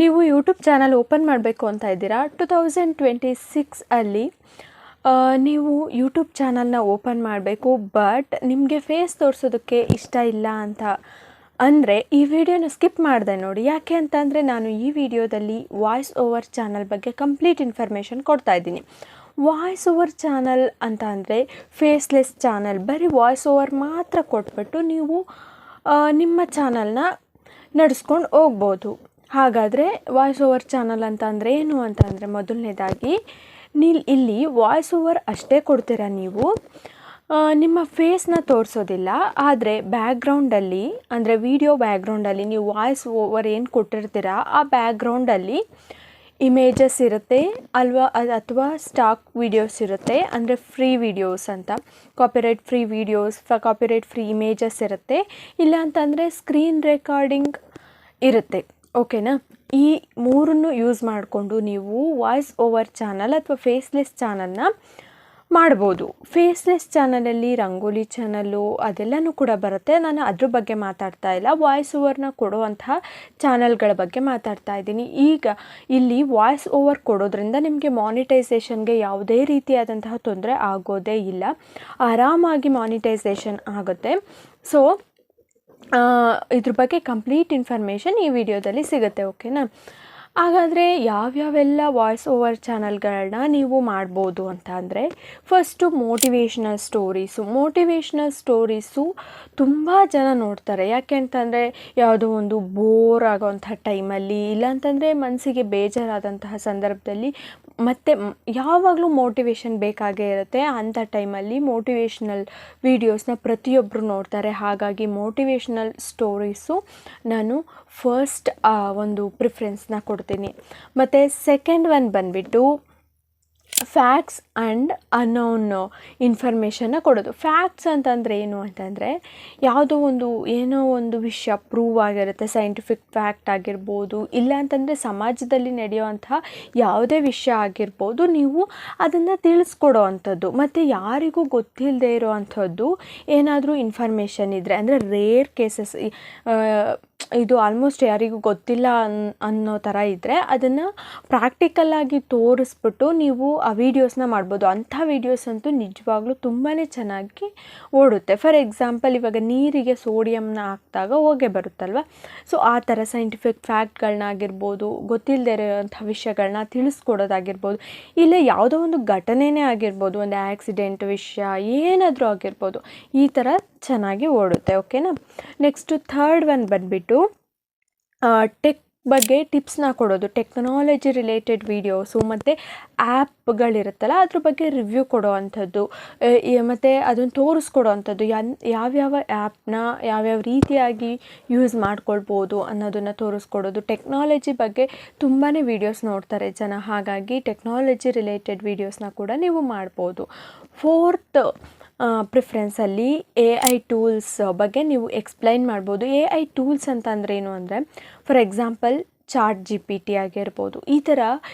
ನೀವು YouTube channel open ಮಾಡಬೇಕು ಅಂತ ಇದ್ದೀರಾ 2026 ಅಲ್ಲಿ ನೀವು ಯೂಟ್ಯೂಬ್ ಚಾನಲ್ನ ಓಪನ್ ಮಾಡಬೇಕು. ಬಟ್ ನಿಮಗೆ ಫೇಸ್ ತೋರಿಸೋದಕ್ಕೆ ಇಷ್ಟ ಇಲ್ಲ ಅಂತ ಅಂದರೆ ಈ ವಿಡಿಯೋನ ಸ್ಕಿಪ್ ಮಾಡಿದೆ ನೋಡಿ. ಯಾಕೆ ಅಂತಂದರೆ ನಾನು ಈ ವಿಡಿಯೋದಲ್ಲಿ ವಾಯ್ಸ್ ಓವರ್ ಚಾನಲ್ ಬಗ್ಗೆ ಕಂಪ್ಲೀಟ್ ಇನ್ಫಾರ್ಮೇಷನ್ ಕೊಡ್ತಾ ಇದ್ದೀನಿ. ವಾಯ್ಸ್ ಓವರ್ ಚಾನಲ್ ಅಂತ ಅಂದರೆ ಫೇಸ್ಲೆಸ್ ಚಾನಲ್, ಬರೀ ವಾಯ್ಸ್ ಓವರ್ ಮಾತ್ರ ಕೊಟ್ಬಿಟ್ಟು ನೀವು ನಿಮ್ಮ ಚಾನಲ್ನ ನಡೆಸ್ಕೊಂಡು ಹೋಗ್ಬೋದು. ಹಾಗಾದರೆ ವಾಯ್ಸ್ ಓವರ್ ಚಾನಲ್ ಅಂತ ಅಂದರೆ ಏನು ಅಂತ ಅಂದರೆ, ಮೊದಲನೇದಾಗಿ ಇಲ್ಲಿ ವಾಯ್ಸ್ ಓವರ್ ಅಷ್ಟೇ ಕೊಡ್ತೀರಾ ನೀವು, ನಿಮ್ಮ ಫೇಸ್ನ ತೋರಿಸೋದಿಲ್ಲ. ಆದರೆ ಬ್ಯಾಕ್ಗ್ರೌಂಡಲ್ಲಿ ಅಂದರೆ ವಿಡಿಯೋ ಬ್ಯಾಕ್ಗ್ರೌಂಡಲ್ಲಿ ನೀವು ವಾಯ್ಸ್ ಓವರ್ ಏನು ಕೊಟ್ಟಿರ್ತೀರ ಆ ಬ್ಯಾಕ್ಗ್ರೌಂಡಲ್ಲಿ ಇಮೇಜಸ್ ಇರುತ್ತೆ ಅಲ್ವಾ, ಅಥವಾ ಸ್ಟಾಕ್ ವೀಡಿಯೋಸ್ ಇರುತ್ತೆ, ಅಂದರೆ ಫ್ರೀ ವೀಡಿಯೋಸ್ ಅಂತ, copyright free videos, copyright free images ಇರುತ್ತೆ. ಇಲ್ಲ ಅಂತಂದರೆ ಸ್ಕ್ರೀನ್ ರೆಕಾರ್ಡಿಂಗ್ ಇರುತ್ತೆ. ಓಕೆನಾ? ಈ ಮೂರನ್ನು ಯೂಸ್ ಮಾಡಿಕೊಂಡು ನೀವು ವಾಯ್ಸ್ ಓವರ್ ಚಾನಲ್ ಅಥವಾ ಫೇಸ್ಲೆಸ್ ಚಾನಲ್ನ ಮಾಡ್ಬೋದು. ಫೇಸ್ಲೆಸ್ ಚಾನಲಲ್ಲಿ ರಂಗೋಲಿ ಚಾನಲ್ಲು ಅದೆಲ್ಲನೂ ಕೂಡ ಬರುತ್ತೆ. ನಾನು ಅದ್ರ ಬಗ್ಗೆ ಮಾತಾಡ್ತಾ ಇಲ್ಲ, ವಾಯ್ಸ್ ಓವರ್ನ ಕೊಡುವಂತಹ ಚಾನಲ್ಗಳ ಬಗ್ಗೆ ಮಾತಾಡ್ತಾ ಇದ್ದೀನಿ. ಈಗ ಇಲ್ಲಿ ವಾಯ್ಸ್ ಓವರ್ ಕೊಡೋದ್ರಿಂದ ನಿಮಗೆ ಮಾನಿಟೈಸೇಷನ್ಗೆ ಯಾವುದೇ ರೀತಿಯಾದಂತಹ ತೊಂದರೆ ಆಗೋದೇ ಇಲ್ಲ, ಆರಾಮಾಗಿ ಮಾನಿಟೈಸೇಷನ್ ಆಗುತ್ತೆ. ಸೊ ಇದ್ರ ಬಗ್ಗೆ ಕಂಪ್ಲೀಟ್ ಇನ್ಫಾರ್ಮೇಷನ್ ಈ ವಿಡಿಯೋದಲ್ಲಿ ಸಿಗುತ್ತೆ. ಓಕೆನಾ? ಹಾಗಾದರೆ ಯಾವ್ಯಾವೆಲ್ಲ ವಾಯ್ಸ್ ಓವರ್ ಚಾನಲ್ಗಳನ್ನ ನೀವು ಮಾಡ್ಬೋದು ಅಂತ ಅಂದರೆ, ಫಸ್ಟು ಮೋಟಿವೇಶ್ನಲ್ ಸ್ಟೋರೀಸು ತುಂಬ ಜನ ನೋಡ್ತಾರೆ. ಯಾಕೆ ಅಂತಂದರೆ ಯಾವುದೋ ಒಂದು ಬೋರ್ ಆಗೋವಂಥ ಟೈಮಲ್ಲಿ, ಇಲ್ಲಾಂತಂದರೆ ಮನಸ್ಸಿಗೆ ಬೇಜಾರಾದಂತಹ ಸಂದರ್ಭದಲ್ಲಿ, ಮತ್ತು ಯಾವಾಗಲೂ ಮೋಟಿವೇಶನ್ ಬೇಕಾಗೇ ಇರುತ್ತೆ. ಅಂಥ ಟೈಮಲ್ಲಿ ಮೋಟಿವೇಶ್ನಲ್ ವೀಡಿಯೋಸ್ನ ಪ್ರತಿಯೊಬ್ಬರು ನೋಡ್ತಾರೆ. ಹಾಗಾಗಿ ಮೋಟಿವೇಶ್ನಲ್ ಸ್ಟೋರೀಸು ನಾನು ಫಸ್ಟ್ ಒಂದು ಪ್ರಿಫರೆನ್ಸ್ನ ಕೊಡ್ತೀನಿ. ಮತ್ತು ಸೆಕೆಂಡ್ ಒನ್ ಬಂದುಬಿಟ್ಟು ಫ್ಯಾಕ್ಟ್ಸ್ ಆ್ಯಂಡ್ ಅನ್ನೋನ್ ಇನ್ಫಾರ್ಮೇಷನ್ನ ಕೊಡೋದು. ಫ್ಯಾಕ್ಟ್ಸ್ ಅಂತಂದರೆ ಏನು ಅಂತಂದರೆ, ಏನೋ ಒಂದು ವಿಷಯ ಪ್ರೂವ್ ಆಗಿರುತ್ತೆ, ಸೈಂಟಿಫಿಕ್ ಫ್ಯಾಕ್ಟ್ ಆಗಿರ್ಬೋದು, ಇಲ್ಲ ಅಂತಂದರೆ ಸಮಾಜದಲ್ಲಿ ನಡೆಯುವಂಥ ಯಾವುದೇ ವಿಷಯ ಆಗಿರ್ಬೋದು, ನೀವು ಅದನ್ನು ತಿಳಿಸ್ಕೊಡೋ ಅಂಥದ್ದು. ಮತ್ತು ಯಾರಿಗೂ ಗೊತ್ತಿಲ್ಲದೆ ಇರೋ ಅಂಥದ್ದು ಏನಾದರೂ ಇನ್ಫಾರ್ಮೇಷನ್ ಇದ್ದರೆ, ಅಂದರೆ ರೇರ್ ಕೇಸಸ್, ಇದು ಆಲ್ಮೋಸ್ಟ್ ಯಾರಿಗೂ ಗೊತ್ತಿಲ್ಲ ಅನ್ನೋ ಥರ ಇದ್ದರೆ ಅದನ್ನು ಪ್ರಾಕ್ಟಿಕಲ್ಲಾಗಿ ತೋರಿಸ್ಬಿಟ್ಟು ನೀವು ಆ ವೀಡಿಯೋಸ್ನ ಮಾಡ್ಬೋದು. ಅಂಥ ವೀಡಿಯೋಸ್ ಅಂತೂ ನಿಜವಾಗ್ಲೂ ತುಂಬಾ ಚೆನ್ನಾಗಿ ಓಡುತ್ತೆ. ಫಾರ್ ಎಕ್ಸಾಂಪಲ್, ಇವಾಗ ನೀರಿಗೆ ಸೋಡಿಯಂನ ಹಾಕಿದಾಗ ಹೊಗೆ ಬರುತ್ತಲ್ವ, ಸೊ ಆ ಥರ ಸೈಂಟಿಫಿಕ್ ಫ್ಯಾಕ್ಟ್ಗಳನ್ನಾಗಿರ್ಬೋದು, ಗೊತ್ತಿಲ್ಲದೆ ಇರೋಂಥ ವಿಷಯಗಳನ್ನ ತಿಳಿಸ್ಕೊಡೋದಾಗಿರ್ಬೋದು, ಇಲ್ಲ ಯಾವುದೋ ಒಂದು ಘಟನೆನೇ ಆಗಿರ್ಬೋದು, ಒಂದು ಆ್ಯಕ್ಸಿಡೆಂಟ್ ವಿಷಯ ಏನಾದರೂ ಆಗಿರ್ಬೋದು, ಈ ಥರ ಚೆನ್ನಾಗಿ ಓಡುತ್ತೆ. ಓಕೆನಾ? ನೆಕ್ಸ್ಟು ಥರ್ಡ್ ಒನ್ ಬಂದುಬಿಟ್ಟು ಟೆಕ್ ಬಗ್ಗೆ ಟಿಪ್ಸ್ನ ಕೊಡೋದು. ಟೆಕ್ನಾಲಜಿ ರಿಲೇಟೆಡ್ ವೀಡಿಯೋಸು ಮತ್ತು ಆ್ಯಪ್ಗಳಿರುತ್ತಲ್ಲ ಅದ್ರ ಬಗ್ಗೆ ರಿವ್ಯೂ ಕೊಡೋ ಅಂಥದ್ದು, ಮತ್ತು ಅದನ್ನು ತೋರಿಸ್ಕೊಡೋ ಅಂಥದ್ದು, ಯಾವ್ಯಾವ ಆ್ಯಪ್ನ ಯಾವ್ಯಾವ ರೀತಿಯಾಗಿ ಯೂಸ್ ಮಾಡ್ಕೊಳ್ಬೋದು ಅನ್ನೋದನ್ನು ತೋರಿಸ್ಕೊಡೋದು. ಟೆಕ್ನಾಲಜಿ ಬಗ್ಗೆ ತುಂಬಾ ವೀಡಿಯೋಸ್ ನೋಡ್ತಾರೆ ಜನ, ಹಾಗಾಗಿ ಟೆಕ್ನಾಲಜಿ ರಿಲೇಟೆಡ್ ವೀಡಿಯೋಸ್ನ ಕೂಡ ನೀವು ಮಾಡ್ಬೋದು. ಫೋರ್ತ್ ಪ್ರಿಫರೆನ್ಸಲ್ಲಿ AI ಟೂಲ್ಸ್ ಬಗ್ಗೆ ನೀವು ಎಕ್ಸ್ಪ್ಲೈನ್ ಮಾಡ್ಬೋದು. AI ಟೂಲ್ಸ್ ಅಂತಂದರೆ ಏನು ಅಂದರೆ, ಫಾರ್ ಎಕ್ಸಾಂಪಲ್ ChatGPT ಆಗಿರ್ಬೋದು, ಈ ಥರ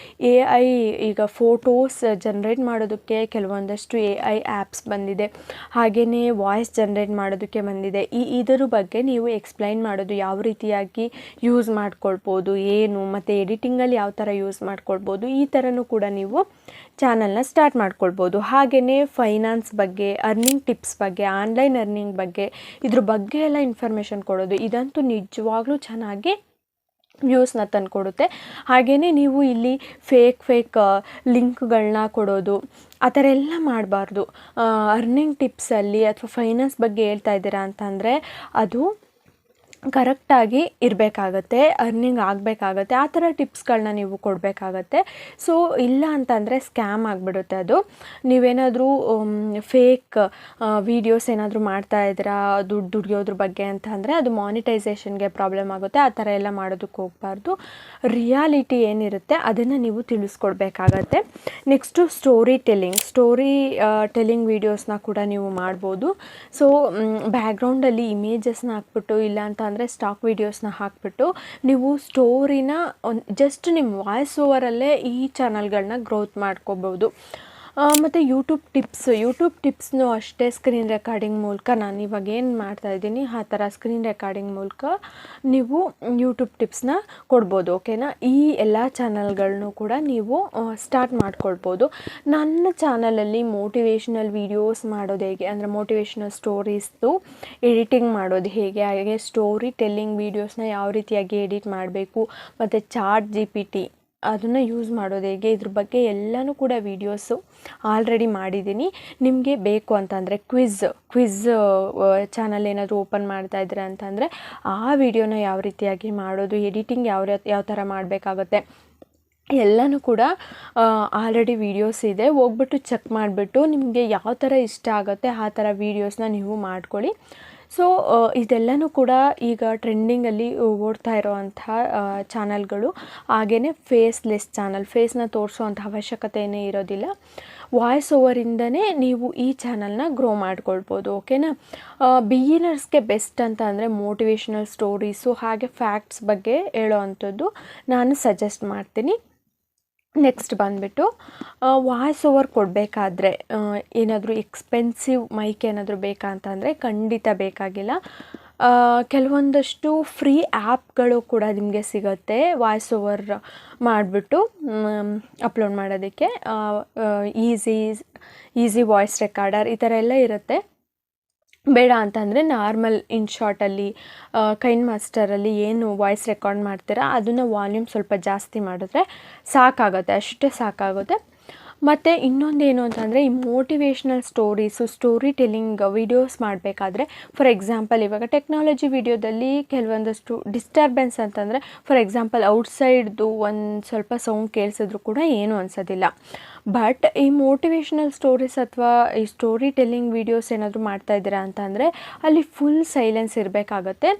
AI ಈಗ ಫೋಟೋಸ್ ಜನ್ರೇಟ್ ಮಾಡೋದಕ್ಕೆ ಕೆಲವೊಂದಷ್ಟು AI ಆ್ಯಪ್ಸ್ ಬಂದಿದೆ. ಹಾಗೆಯೇ ವಾಯ್ಸ್ ಜನ್ರೇಟ್ ಮಾಡೋದಕ್ಕೆ ಬಂದಿದೆ. ಇದರ ಬಗ್ಗೆ ನೀವು ಎಕ್ಸ್ಪ್ಲೈನ್ ಮಾಡೋದು, ಯಾವ ರೀತಿಯಾಗಿ ಯೂಸ್ ಮಾಡ್ಕೊಳ್ಬೋದು, ಏನು, ಮತ್ತು ಎಡಿಟಿಂಗಲ್ಲಿ ಯಾವ ಥರ ಯೂಸ್ ಮಾಡ್ಕೊಳ್ಬೋದು, ಈ ಥರನೂ ಕೂಡ ನೀವು ಚಾನಲ್ನ ಸ್ಟಾರ್ಟ್ ಮಾಡ್ಕೊಳ್ಬೋದು. ಹಾಗೆಯೇ ಫೈನಾನ್ಸ್ ಬಗ್ಗೆ, ಅರ್ನಿಂಗ್ ಟಿಪ್ಸ್ ಬಗ್ಗೆ, ಆನ್ಲೈನ್ ಅರ್ನಿಂಗ್ ಬಗ್ಗೆ, ಇದ್ರ ಬಗ್ಗೆ ಎಲ್ಲ ಇನ್ಫಾರ್ಮೇಷನ್ ಕೊಡೋದು, ಇದಂತೂ ನಿಜವಾಗ್ಲೂ ಚೆನ್ನಾಗಿ ವ್ಯೂಸ್ನ ತಂದುಕೊಡುತ್ತೆ. ಹಾಗೆಯೇ ನೀವು ಇಲ್ಲಿ ಫೇಕ್ ಲಿಂಕ್ಗಳನ್ನ ಕೊಡೋದು, ಆ ಥರ ಎಲ್ಲ ಮಾಡಬಾರ್ದು. ಅರ್ನಿಂಗ್ ಟಿಪ್ಸಲ್ಲಿ ಅಥವಾ ಫೈನಾನ್ಸ್ ಬಗ್ಗೆ ಹೇಳ್ತಾ ಇದ್ದೀರಾ ಅಂತಂದರೆ ಅದು ಕರೆಕ್ಟಾಗಿ ಇರಬೇಕಾಗತ್ತೆ, ಅರ್ನಿಂಗ್ ಆಗಬೇಕಾಗತ್ತೆ, ಆ ಥರ ಟಿಪ್ಸ್ಗಳನ್ನ ನೀವು ಕೊಡಬೇಕಾಗತ್ತೆ. ಸೊ ಇಲ್ಲ ಅಂತಂದರೆ ಸ್ಕ್ಯಾಮ್ ಆಗಿಬಿಡುತ್ತೆ ಅದು. ನೀವೇನಾದರೂ ಫೇಕ್ ವೀಡಿಯೋಸ್ ಏನಾದರೂ ಮಾಡ್ತಾ ಇದ್ದೀರಾ ದುಡ್ಡು ದುಡಿಯೋದ್ರ ಬಗ್ಗೆ ಅಂತ ಅಂದರೆ ಅದು ಮಾನಿಟೈಸೇಷನ್ಗೆ ಪ್ರಾಬ್ಲಮ್ ಆಗುತ್ತೆ. ಆ ಥರ ಎಲ್ಲ ಮಾಡೋದಕ್ಕೆ ಹೋಗಬಾರ್ದು. ರಿಯಾಲಿಟಿ ಏನಿರುತ್ತೆ ಅದನ್ನು ನೀವು ತಿಳಿಸ್ಕೊಡ್ಬೇಕಾಗತ್ತೆ. ನೆಕ್ಸ್ಟು ಸ್ಟೋರಿ ಟೆಲ್ಲಿಂಗ್ ವೀಡಿಯೋಸ್ನ ಕೂಡ ನೀವು ಮಾಡ್ಬೋದು. ಸೊ ಬ್ಯಾಕ್ಗ್ರೌಂಡಲ್ಲಿ ಇಮೇಜಸ್ನ ಹಾಕ್ಬಿಟ್ಟು, ಇಲ್ಲ ಅಂತ ಅಂದರೆ ಸ್ಟಾಕ್ ವೀಡಿಯೋಸ್ನ ಹಾಕಿಬಿಟ್ಟು ನೀವು ಸ್ಟೋರಿನ ಜಸ್ಟ್ ನಿಮ್ಮ ವಾಯ್ಸ್ ಓವರಲ್ಲೇ ಈ ಚಾನಲ್ಗಳನ್ನ ಗ್ರೋತ್ ಮಾಡ್ಕೋಬೋದು. ಮತ್ತು ಯೂಟ್ಯೂಬ್ ಟಿಪ್ಸ್ನೂ ಅಷ್ಟೇ ಸ್ಕ್ರೀನ್ ರೆಕಾರ್ಡಿಂಗ್ ಮೂಲಕ ನಾನು ಇವಾಗ ಏನು ಮಾಡ್ತಾಯಿದ್ದೀನಿ ಆ ಥರ ಸ್ಕ್ರೀನ್ ರೆಕಾರ್ಡಿಂಗ್ ಮೂಲಕ ನೀವು ಯೂಟ್ಯೂಬ್ ಟಿಪ್ಸ್ನ ಕೊಡ್ಬೋದು. ಓಕೆನಾ. ಈ ಎಲ್ಲ ಚಾನಲ್ಗಳನ್ನೂ ಕೂಡ ನೀವು ಸ್ಟಾರ್ಟ್ ಮಾಡ್ಕೊಳ್ಬೋದು. ನನ್ನ ಚಾನಲಲ್ಲಿ ಮೋಟಿವೇಶ್ನಲ್ ವೀಡಿಯೋಸ್ ಮಾಡೋದು ಹೇಗೆ ಅಂದರೆ ಮೋಟಿವೇಶ್ನಲ್ ಸ್ಟೋರೀಸ್ದು ಎಡಿಟಿಂಗ್ ಮಾಡೋದು ಹೇಗೆ, ಹಾಗೆ ಸ್ಟೋರಿ ಟೆಲ್ಲಿಂಗ್ ವೀಡಿಯೋಸ್ನ ಯಾವ ರೀತಿಯಾಗಿ ಎಡಿಟ್ ಮಾಡಬೇಕು ಮತ್ತು ChatGPT ಅದನ್ನು ಯೂಸ್ ಮಾಡೋದು ಹೇಗೆ, ಇದ್ರ ಬಗ್ಗೆ ಎಲ್ಲನೂ ಕೂಡ ವೀಡಿಯೋಸು ಆಲ್ರೆಡಿ ಮಾಡಿದ್ದೀನಿ. ನಿಮಗೆ ಬೇಕು ಅಂತಂದರೆ ಕ್ವಿಝ್ ಚಾನಲ್ ಏನಾದರೂ ಓಪನ್ ಮಾಡ್ತಾ ಇದ್ದೀರಾ ಅಂತಂದರೆ ಆ ವಿಡಿಯೋನ ಯಾವ ರೀತಿಯಾಗಿ ಮಾಡೋದು, ಎಡಿಟಿಂಗ್ ಯಾವ ಥರ ಮಾಡಬೇಕಾಗುತ್ತೆ ಎಲ್ಲನೂ ಕೂಡ ಆಲ್ರೆಡಿ ವೀಡಿಯೋಸ್ ಇದೆ. ಹೋಗ್ಬಿಟ್ಟು ಚೆಕ್ ಮಾಡಿಬಿಟ್ಟು ನಿಮಗೆ ಯಾವ ಥರ ಇಷ್ಟ ಆಗುತ್ತೆ ಆ ಥರ ವೀಡಿಯೋಸ್ನ ನೀವು ಮಾಡ್ಕೊಳ್ಳಿ. ಸೊ ಇದೆಲ್ಲನೂ ಕೂಡ ಈಗ ಟ್ರೆಂಡಿಂಗಲ್ಲಿ ಓಡ್ತಾ ಇರೋವಂಥ ಚಾನಲ್ಗಳು. ಹಾಗೆಯೇ ಫೇಸ್ಲೆಸ್ ಚಾನಲ್, ಫೇಸ್ನ ತೋರಿಸೋವಂಥ ಅವಶ್ಯಕತೆಯೇ ಇರೋದಿಲ್ಲ. ವಾಯ್ಸ್ ಓವರಿಂದನೇ ನೀವು ಈ ಚಾನಲ್ನ ಗ್ರೋ ಮಾಡ್ಕೊಳ್ಬೋದು. ಓಕೆನಾ. ಬಿಗಿನರ್ಸ್ಗೆ ಬೆಸ್ಟ್ ಅಂತ ಅಂದರೆ ಮೋಟಿವೇಶ್ನಲ್ ಸ್ಟೋರೀಸು ಹಾಗೆ ಫ್ಯಾಕ್ಟ್ಸ್ ಬಗ್ಗೆ ಹೇಳೋ ಅಂಥದ್ದು ನಾನು ಸಜೆಸ್ಟ್ ಮಾಡ್ತೀನಿ. ನೆಕ್ಸ್ಟ್ ಬಂದುಬಿಟ್ಟು ವಾಯ್ಸ್ ಓವರ್ ಕೊಡಬೇಕಾದ್ರೆ ಏನಾದರೂ ಎಕ್ಸ್ಪೆನ್ಸಿವ್ ಮೈಕ್ ಏನಾದರೂ ಬೇಕಾ ಅಂತಂದರೆ ಖಂಡಿತ ಬೇಕಾಗಿಲ್ಲ. ಕೆಲವೊಂದಷ್ಟು ಫ್ರೀ ಆ್ಯಪ್ಗಳು ಕೂಡ ನಿಮಗೆ ಸಿಗುತ್ತೆ ವಾಯ್ಸ್ ಓವರ್ ಮಾಡಿಬಿಟ್ಟು ಅಪ್ಲೋಡ್ ಮಾಡೋದಕ್ಕೆ. ಈಸಿ ವಾಯ್ಸ್ ರೆಕಾರ್ಡರ್ ಈ ಥರ ಎಲ್ಲ ಇರುತ್ತೆ. ಬೇಡ ಅಂತಂದರೆ ನಾರ್ಮಲ್ ಇನ್ಶಾಟಲ್ಲಿ ಕೈನ್ ಮಾಸ್ಟರಲ್ಲಿ ಏನು ವಾಯ್ಸ್ ರೆಕಾರ್ಡ್ ಮಾಡ್ತೀರಾ ಅದನ್ನು ವಾಲ್ಯೂಮ್ ಸ್ವಲ್ಪ ಜಾಸ್ತಿ ಮಾಡಿದ್ರೆ ಸಾಕಾಗುತ್ತೆ, ಅಷ್ಟೇ ಸಾಕಾಗುತ್ತೆ. ಮತ್ತು ಇನ್ನೊಂದೇನು ಅಂತಂದರೆ ಈ ಮೋಟಿವೇಶ್ನಲ್ ಸ್ಟೋರಿ ಟೆಲ್ಲಿಂಗ್ ವೀಡಿಯೋಸ್ ಮಾಡಬೇಕಾದ್ರೆ ಫಾರ್ ಎಕ್ಸಾಂಪಲ್ ಇವಾಗ ಟೆಕ್ನಾಲಜಿ ವೀಡಿಯೋದಲ್ಲಿ ಕೆಲವೊಂದಷ್ಟು ಡಿಸ್ಟರ್ಬೆನ್ಸ್ ಅಂತಂದರೆ ಫಾರ್ ಎಕ್ಸಾಂಪಲ್ ಔಟ್ಸೈಡ್ದು ಒಂದು ಸ್ವಲ್ಪ ಸೌಂಡ್ ಕೇಳಿಸಿದ್ರು ಕೂಡ ಏನೂ ಅನಿಸೋದಿಲ್ಲ. ಬಟ್ ಈ ಮೋಟಿವೇಶ್ನಲ್ ಸ್ಟೋರೀಸ್ ಅಥವಾ ಈ ಸ್ಟೋರಿ ಟೆಲ್ಲಿಂಗ್ ವೀಡಿಯೋಸ್ ಏನಾದರೂ ಮಾಡ್ತಾಯಿದ್ದೀರಾ ಅಂತಂದರೆ ಅಲ್ಲಿ ಫುಲ್ ಸೈಲೆನ್ಸ್ ಇರಬೇಕಾಗತ್ತೆ.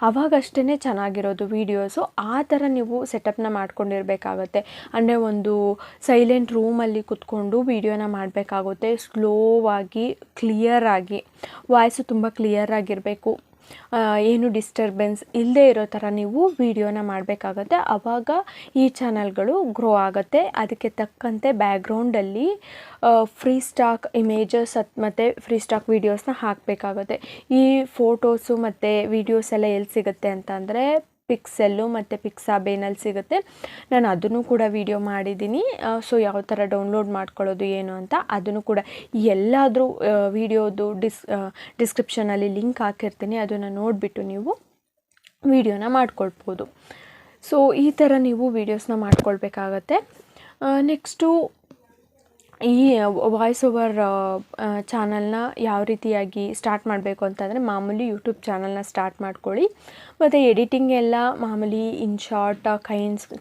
ಅವಾಗಷ್ಟೇ ಚೆನ್ನಾಗಿರೋದು ವೀಡಿಯೋಸು. ಆ ಥರ ನೀವು ಸೆಟಪ್ನ ಮಾಡ್ಕೊಂಡಿರಬೇಕಾಗತ್ತೆ. ಅಂದರೆ ಒಂದು ಸೈಲೆಂಟ್ ರೂಮಲ್ಲಿ ಕೂತ್ಕೊಂಡು ವೀಡಿಯೋನ ಮಾಡಬೇಕಾಗುತ್ತೆ. ಸ್ಲೋವಾಗಿ ಕ್ಲಿಯರಾಗಿ ವಾಯ್ಸು ತುಂಬ ಕ್ಲಿಯರಾಗಿರಬೇಕು, ಏನು ಡಿಸ್ಟರ್ಬೆನ್ಸ್ ಇಲ್ಲದೇ ಇರೋ ಥರ ನೀವು ವೀಡಿಯೋನ ಮಾಡಬೇಕಾಗತ್ತೆ. ಆವಾಗ ಈ ಚಾನಲ್ಗಳು ಗ್ರೋ ಆಗುತ್ತೆ. ಅದಕ್ಕೆ ತಕ್ಕಂತೆ ಬ್ಯಾಕ್ಗ್ರೌಂಡಲ್ಲಿ ಫ್ರೀ ಸ್ಟಾಕ್ ಇಮೇಜಸ್ ಮತ್ತು ಫ್ರೀ ಸ್ಟಾಕ್ ವೀಡಿಯೋಸ್ನ ಹಾಕಬೇಕಾಗುತ್ತೆ. ಈ ಫೋಟೋಸು ಮತ್ತು ವೀಡಿಯೋಸ್ ಎಲ್ಲ ಎಲ್ಲಿ ಸಿಗುತ್ತೆ ಅಂತಂದರೆ ಪಿಕ್ಸೆಲ್ಲು ಮತ್ತು ಪಿಕ್ಸಾಬೇನಲ್ಲಿ ಸಿಗುತ್ತೆ. ನಾನು ಅದನ್ನು ಕೂಡ ವೀಡಿಯೋ ಮಾಡಿದ್ದೀನಿ. ಸೊ ಯಾವ ಥರ ಡೌನ್ಲೋಡ್ ಮಾಡ್ಕೊಳ್ಳೋದು ಏನು ಅಂತ ಅದನ್ನು ಕೂಡ ಎಲ್ಲಾದರೂ ವೀಡಿಯೋದು ಡಿಸ್ಕ್ರಿಪ್ಷನಲ್ಲಿ ಲಿಂಕ್ ಹಾಕಿರ್ತೀನಿ, ಅದನ್ನು ನೋಡಿಬಿಟ್ಟು ನೀವು ವೀಡಿಯೋನ ಮಾಡ್ಕೊಳ್ಬೋದು. ಸೊ ಈ ಥರ ನೀವು ವೀಡಿಯೋಸ್ನ ಮಾಡ್ಕೊಳ್ಬೇಕಾಗತ್ತೆ. ನೆಕ್ಸ್ಟು ಈ ವಾಯ್ಸ್ ಓವರ್ ಚಾನಲ್ನ ಯಾವ ರೀತಿಯಾಗಿ ಸ್ಟಾರ್ಟ್ ಮಾಡಬೇಕು ಅಂತಂದರೆ ಮಾಮೂಲಿ ಯೂಟ್ಯೂಬ್ ಚಾನಲ್ನ ಸ್ಟಾರ್ಟ್ ಮಾಡ್ಕೊಳ್ಳಿ. ಮತ್ತು ಎಡಿಟಿಂಗ್ ಎಲ್ಲ ಮಾಮೂಲಿ ಇನ್ಶಾಟ್,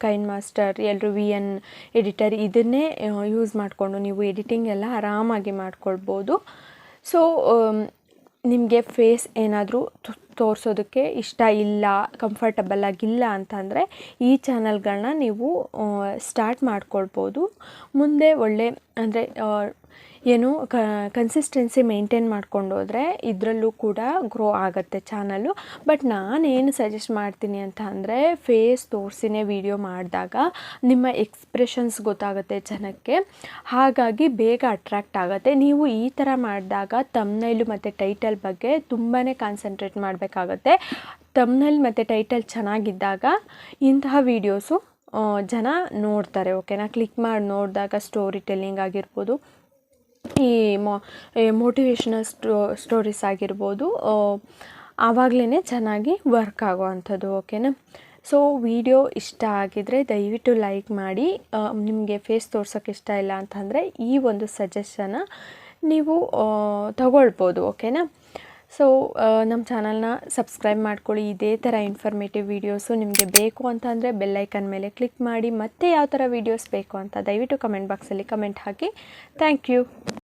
ಕೈನ್ ಮಾಸ್ಟರ್, ಎಲ್ಲರೂ VN ಎಡಿಟರ್ ಇದನ್ನೇ ಯೂಸ್ ಮಾಡಿಕೊಂಡು ನೀವು ಎಡಿಟಿಂಗ್ ಎಲ್ಲ ಆರಾಮಾಗಿ ಮಾಡ್ಕೊಳ್ಬೋದು. ಸೊ ನಿಮಗೆ ಫೇಸ್ ಏನಾದರೂ ತೋರಿಸೋದಕ್ಕೆ ಇಷ್ಟ ಇಲ್ಲ, ಕಂಫರ್ಟಬಲ್ ಆಗಿಲ್ಲ ಅಂತಂದರೆ ಈ ಚಾನಲ್ಗಳನ್ನ ನೀವು ಸ್ಟಾರ್ಟ್ ಮಾಡ್ಕೊಳ್ಬೋದು. ಮುಂದೆ ಒಳ್ಳೆ ಅಂದರೆ ಏನು ಕನ್ಸಿಸ್ಟೆನ್ಸಿ ಮೇಂಟೈನ್ ಮಾಡ್ಕೊಂಡು ಹೋದರೆ ಇದರಲ್ಲೂ ಕೂಡ ಗ್ರೋ ಆಗುತ್ತೆ ಚಾನಲ್ಲು. ಬಟ್ ನಾನೇನು ಸಜೆಸ್ಟ್ ಮಾಡ್ತೀನಿ ಅಂತ ಅಂದರೆ ಫೇಸ್ ತೋರಿಸಿನೇ ವಿಡಿಯೋ ಮಾಡಿದಾಗ ನಿಮ್ಮ ಎಕ್ಸ್ಪ್ರೆಷನ್ಸ್ ಗೊತ್ತಾಗುತ್ತೆ ಜನಕ್ಕೆ, ಹಾಗಾಗಿ ಬೇಗ ಅಟ್ರ್ಯಾಕ್ಟ್ ಆಗುತ್ತೆ. ನೀವು ಈ ಥರ ಮಾಡಿದಾಗ ತಮ್ನೈಲು ಮತ್ತು ಟೈಟಲ್ ಬಗ್ಗೆ ತುಂಬಾ ಕಾನ್ಸಂಟ್ರೇಟ್ ಮಾಡಬೇಕಾಗತ್ತೆ. ತಮ್ನೈಲ್ ಮತ್ತು ಟೈಟಲ್ ಚೆನ್ನಾಗಿದ್ದಾಗ ಇಂತಹ ವೀಡಿಯೋಸು ಜನ ನೋಡ್ತಾರೆ. ಓಕೆನಾ. ಕ್ಲಿಕ್ ಮಾಡಿ ನೋಡಿದಾಗ ಸ್ಟೋರಿ ಟೆಲ್ಲಿಂಗ್ ಆಗಿರ್ಬೋದು, ಈ ಮೋಟಿವೇಶ್ನಲ್ ಸ್ಟೋರೀಸ್ ಆಗಿರ್ಬೋದು, ಆವಾಗಲೇ ಚೆನ್ನಾಗಿ ವರ್ಕ್ ಆಗೋವಂಥದ್ದು. ಓಕೆನಾ. ಸೊ ವಿಡಿಯೋ ಇಷ್ಟ ಆಗಿದರೆ ದಯವಿಟ್ಟು ಲೈಕ್ ಮಾಡಿ. ನಿಮಗೆ ಫೇಸ್ ತೋರ್ಸೋಕ್ಕೆ ಇಷ್ಟ ಇಲ್ಲ ಅಂತಂದರೆ ಈ ಒಂದು ಸಜೆಷನ್ನ ನೀವು ತಗೊಳ್ಬೋದು. ಓಕೆನಾ. ಸೊ ನಮ್ಮ ಚಾನಲ್ನ ಸಬ್ಸ್ಕ್ರೈಬ್ ಮಾಡ್ಕೊಳ್ಳಿ. ಇದೇ ಥರ ಇನ್ಫಾರ್ಮೇಟಿವ್ ವೀಡಿಯೋಸು ನಿಮಗೆ ಬೇಕು ಅಂತಂದರೆ ಬೆಲ್ಲೈಕನ್ ಮೇಲೆ ಕ್ಲಿಕ್ ಮಾಡಿ. ಮತ್ತೆ ಯಾವ ಥರ ವೀಡಿಯೋಸ್ ಬೇಕು ಅಂತ ದಯವಿಟ್ಟು ಕಮೆಂಟ್ ಬಾಕ್ಸಲ್ಲಿ ಕಮೆಂಟ್ ಹಾಕಿ. Thank you.